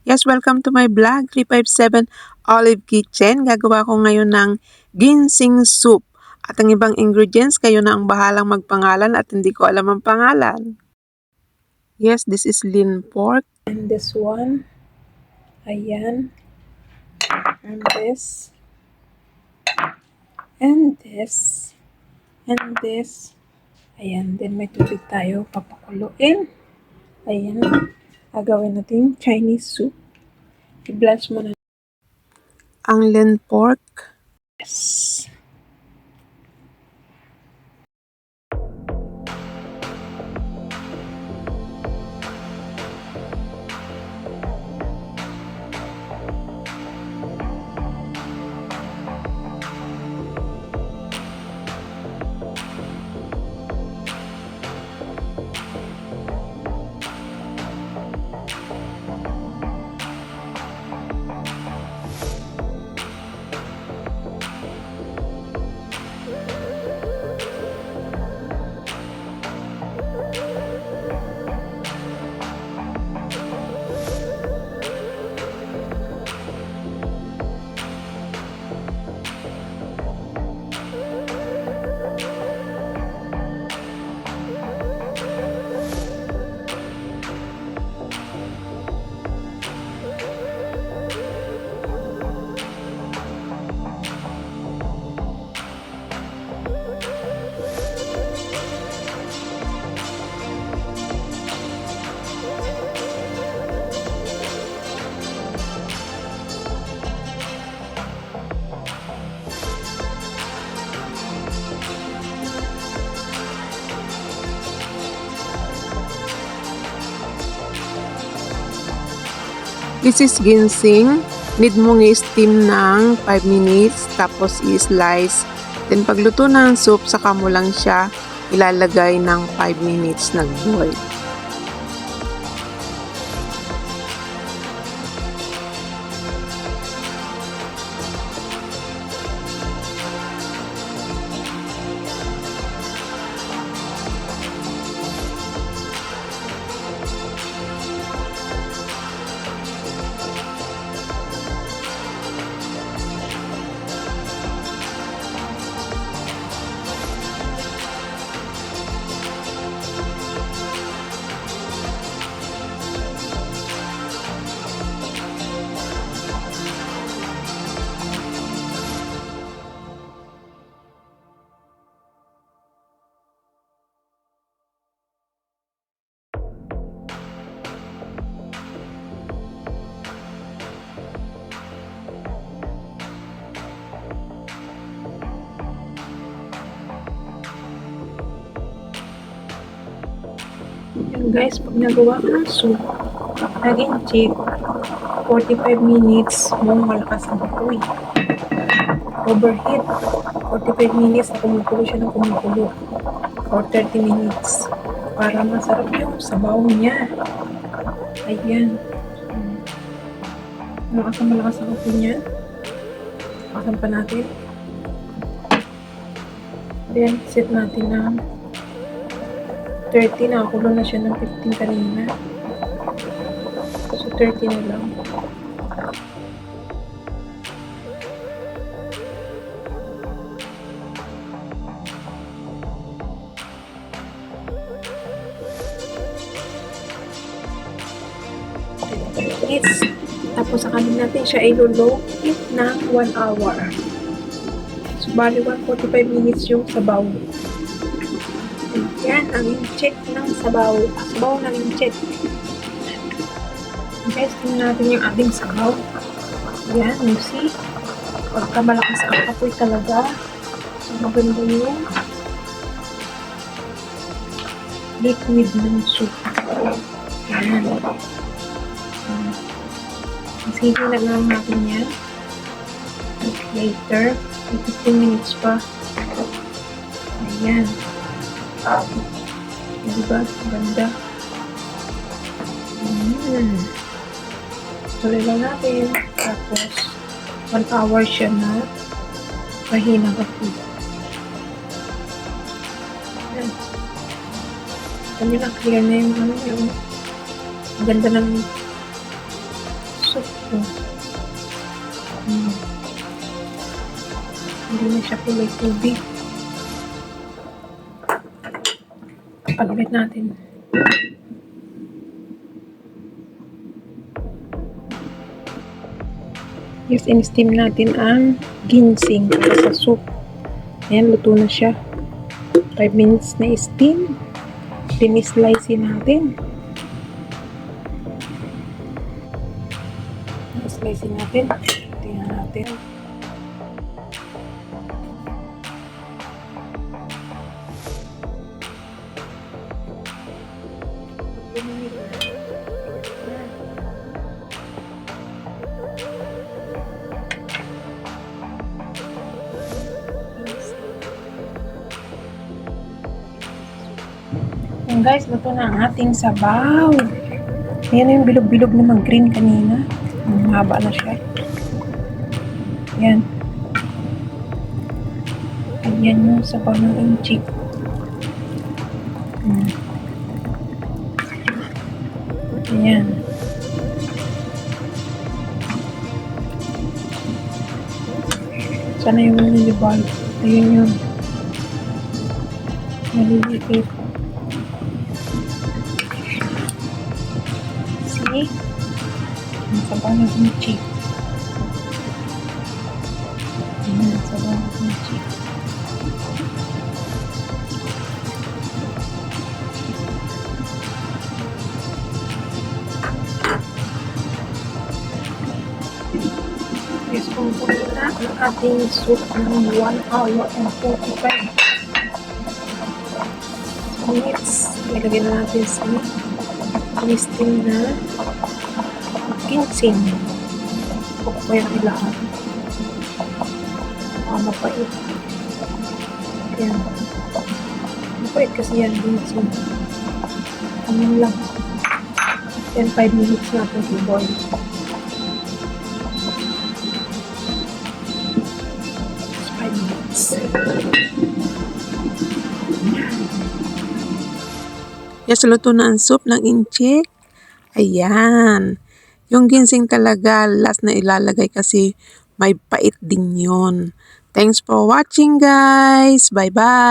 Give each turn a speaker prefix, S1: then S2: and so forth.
S1: Yes, welcome to my vlog, 357 Olive Kitchen. Gagawa ko ngayon ng ginseng soup. At ang ibang ingredients, kayo na ang bahalang magpangalan at hindi ko alam ang pangalan. Yes, this is lean pork.
S2: And this one, ayan. And this. And this. And this. Ayan, then may tubig tayo papakuluin. Ayan. Gagawin natin Chinese soup. I-blanch mo na.
S1: Ang lean pork.
S2: Yes.
S1: This is ginseng. Need mong i-steam ng 5 minutes, tapos i-slice. Then pagluto ng soup, saka mo lang siya ilalagay ng 5 minutes nag-boil.
S2: Yan guys, pag nagawa ka ng soup, laging check 45 minutes mong malakas ang apoy. Overheat. 45 minutes na kumukulo siya ng kumukulo. Or 30 minutes. Para masarap yung sabaw niya. Ayan. Malakas ang apoy niya. Lakasan pa natin. Then, set natin ng 30. Nakakulo na siya ng 15 kanina. So, 30 na lang. It's, tapos sa kanin natin siya ilo-low heat ng 1 hour. So, bali 145 minutes yung sabaw. Yan ang check ng sabaw. Sabaw ng check. Guys, tingnan natin yung ating sabaw. Yan, you see? Pagka malakas ang apoy talaga. So, maganda yung liquid ng soup. Yan. Sige, nagawin natin yan. Later, 15 minutes pa. Ayan. Diba? Ganda. Tuloy lang natin. Tapos, 1 hour siya na mahinang apoy. Ayan. Kami lang clear na yung ano yung ganda ng Hindi na siya kulay tubig. Tapan ulit natin. Yes, in-steam natin ang ginseng para sa soup. Ayan, luto na siya. 5 minutes na steam. Dinislice natin. Slice natin. Tingnan natin. Yan guys, luto na ang ating sabaw. Ayan na yung bilog-bilog na mag-green kanina. Mahaba na siya. Yan. Ayan yung sabaw ng inchi. Ayan. Sana yung nalibal. Ayun yun. Nalilipit. See? Ang sabaw ng inchi. Ayan, ang sabaw ng inchi. Yes, kung na ang ating soup ng 1 hour and 45 minutes. Ilagay na natin sa steam na ginseng. Pukpay natin lahat. Mapait. Yan. Mapait kasi yan ginseng. Ano lang. Yan 5 minutes natin i-boil.
S1: Yes, luto na ang soup ng inchi. Ayan. Yung ginseng talaga, last na ilalagay kasi may pait din yun. Thanks for watching guys. Bye-bye.